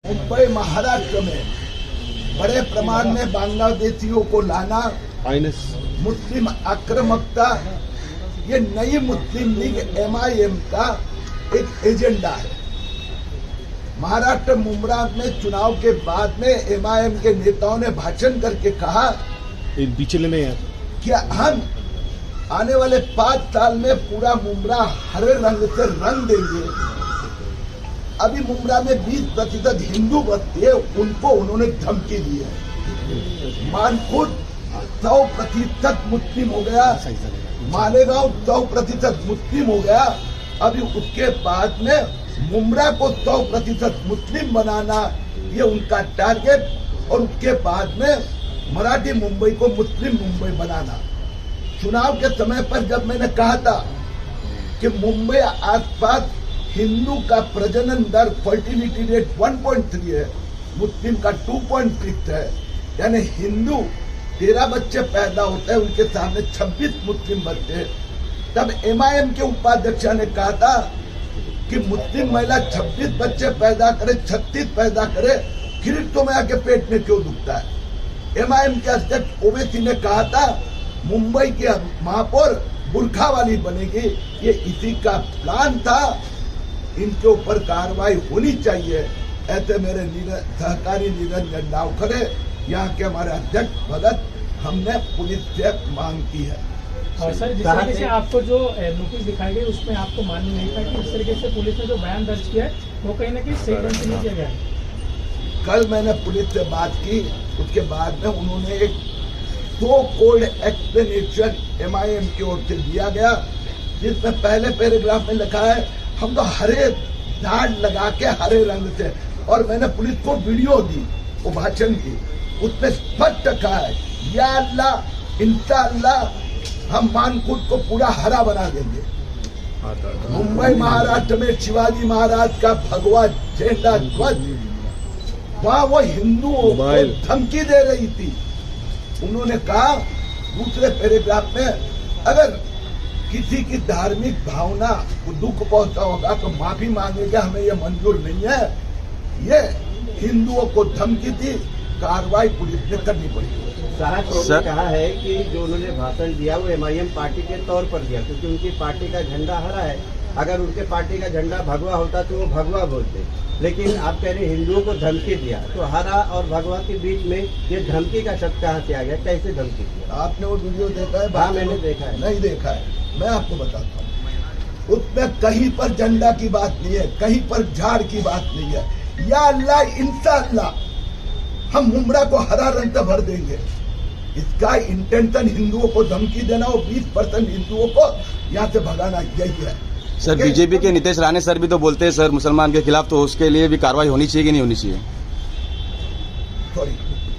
मुंबई महाराष्ट्र में बड़े प्रमाण में बांग्लादेशियों को लाना, मुस्लिम आक्रामकता, ये नई मुस्लिम लीग MIM का एक एजेंडा है। महाराष्ट्र मुंब्रा में चुनाव के बाद में MIM के नेताओं ने भाषण करके कहा कि हम आने वाले 5 साल में पूरा मुंब्रा हरे रंग से रंग देंगे। अभी मुंब्रा में 20% हिंदू बसते हैं, उनको उन्होंने धमकी दी है। मानखुर्द 100% मुस्लिम हो गया, मालेगांव 100% मुस्लिम हो गया। अभी उसके बाद में मुंब्रा को 100% मुस्लिम बनाना, ये उनका टारगेट। और उसके बाद में मराठी मुंबई को मुस्लिम मुंबई बनाना। चुनाव के समय पर जब मैंने कहा था कि मुंबई आसपास हिंदू का प्रजनन दर फर्टिलिटी रेट 1.3 है, मुस्लिम का 2.6 है, यानी हिंदू 13 बच्चे पैदा होते हैं, उनके सामने 26 मुस्लिम बच्चे। तब MIM के उपाध्यक्ष ने कहा था कि मुस्लिम महिला 26 बच्चे पैदा करे, 36 पैदा करे, फिर तुम्हें आके पेट में क्यों दुखता है। MIM के अध्यक्ष ओवैसी ने कहा था मुंबई के महापौर बुरखा वाली बनेगी, ये इसी का प्लान था। इनके ऊपर कार्रवाई होनी चाहिए, ऐसे मेरे सहकारी निरंजन डावखरे, यहाँ के हमारे अध्यक्ष भगत, हमने पुलिस से मांग की है। और सर, जिस तरीके से आपको जो नोटिस दिखाई गई उसमें आपको मान्य नहीं था कि इस तरीके से पुलिस ने जो बयान दर्ज किया है वो कहीं ना कहीं सही ढंग से नहीं किया गया है। कल मैंने पुलिस से बात की, उसके बाद में उन्होंने एक सो कोल्ड एक्सप्लेनेशन MIM की ओर से दिया गया, जिसमें पहले पैराग्राफ में लिखा है हम तो हरे झाड़ लगा के हरे रंग से, और मैंने पुलिस को वीडियो दी वो भाषण की, उसमें स्पष्ट कहा है या अल्लाह इंशाअल्लाह हम मानकुट को पूरा हरा बना देंगे। मुंबई महाराष्ट्र में शिवाजी महाराज का भगवा झंडा ध्वज, वहां वो हिंदुओं को धमकी दे रही थी। उन्होंने कहा दूसरे पैराग्राफ में अगर किसी की धार्मिक भावना को दुख पहुंचा होगा तो माफी मांगेगा, हमें ये मंजूर नहीं है। ये हिंदुओं को धमकी दी, कार्रवाई पुलिस ने करनी पड़ी। सर कहा है कि जो उन्होंने भाषण दिया वो MIM पार्टी के तौर पर दिया, क्योंकि उनकी पार्टी का झंडा हरा है। अगर उनके पार्टी का झंडा भगवा होता तो वो भगवा बोलते, लेकिन आप कह रहे हिंदुओं को धमकी दिया, तो हरा और भगवा के बीच में ये धमकी का शब्द कहाँ से आ गया, कैसे धमकी दिया? आपने वो वीडियो देखा है? हाँ, मैंने देखा है। नहीं देखा है, मैं आपको बताता हूँ। उसमें कहीं पर झंडा की बात नहीं है, कहीं पर झाड़ की बात नहीं है। या अल्लाह इंशाअल्लाह हम मुंब्रा को हरा रंग से भर देंगे। इसका इंटेंशन हिंदुओं को धमकी देना और 20% हिंदुओं को यहाँ से भगाना, यही है। सर बीजेपी के नीतीश राणे सर भी तो बोलते हैं सर मुसलमान के खिलाफ, तो उसके लिए भी कार्रवाई होनी चाहिए कि नहीं होनी चाहिए? सॉरी,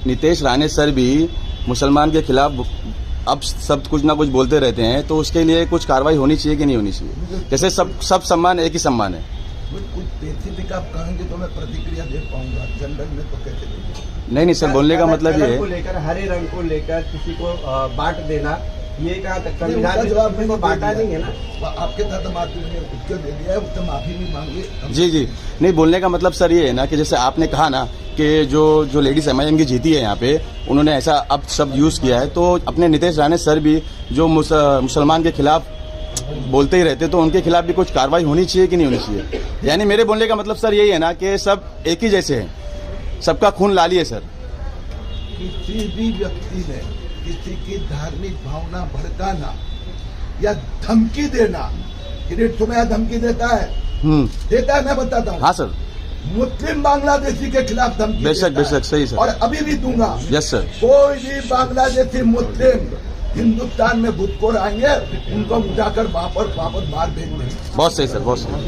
नीतीश राणे सर भी मुसलमान के खिलाफ अब सब कुछ ना कुछ बोलते रहते हैं, तो उसके लिए कुछ कार्रवाई होनी चाहिए कि नहीं होनी चाहिए? जैसे सब सम्मान एक ही सम्मान है। कुछ स्पेसिफिक आप कहेंगे तो मैं प्रतिक्रिया दे पाऊंगा, जनरल में तो कैसे देंगे? नहीं सर, बोलने का मतलब ये है, को लेकर हरे रंग को लेकर किसी को बांट देना, ये कहा तक संविधान में जवाब में बांटा नहीं है ना। आपके साथ माफी ने उसको दे दिया है, उससे माफी नहीं मांगी। जी नहीं, बोलने का मतलब सर ये है ना कि जैसे आपने कहा ना कि जो लेडीज MIM की जीती है यहाँ पे, उन्होंने ऐसा अब सब यूज किया है, तो अपने नीतीश राणे सर भी जो मुसलमान के खिलाफ बोलते ही रहते, तो उनके खिलाफ भी कुछ कार्रवाई होनी चाहिए कि नहीं होनी चाहिए? यानी मेरे बोलने का मतलब सर यही है ना कि सब एक ही जैसे हैं, सबका खून लाली है सर। किसी भी व्यक्ति ने किसी की धार्मिक भावना भड़काना या धमकी देना, तुम्हें धमकी देता है, मैं बताता हूँ। हाँ सर, मुस्लिम बांग्लादेशी के खिलाफ धमकी बेशक सही सर, और अभी भी दूंगा। Yes sir. कोई भी बांग्लादेशी मुस्लिम हिंदुस्तान में घुसखोर आएंगे, उनको उठाकर वापस मार देंगे। बहुत सही सर, बहुत सही।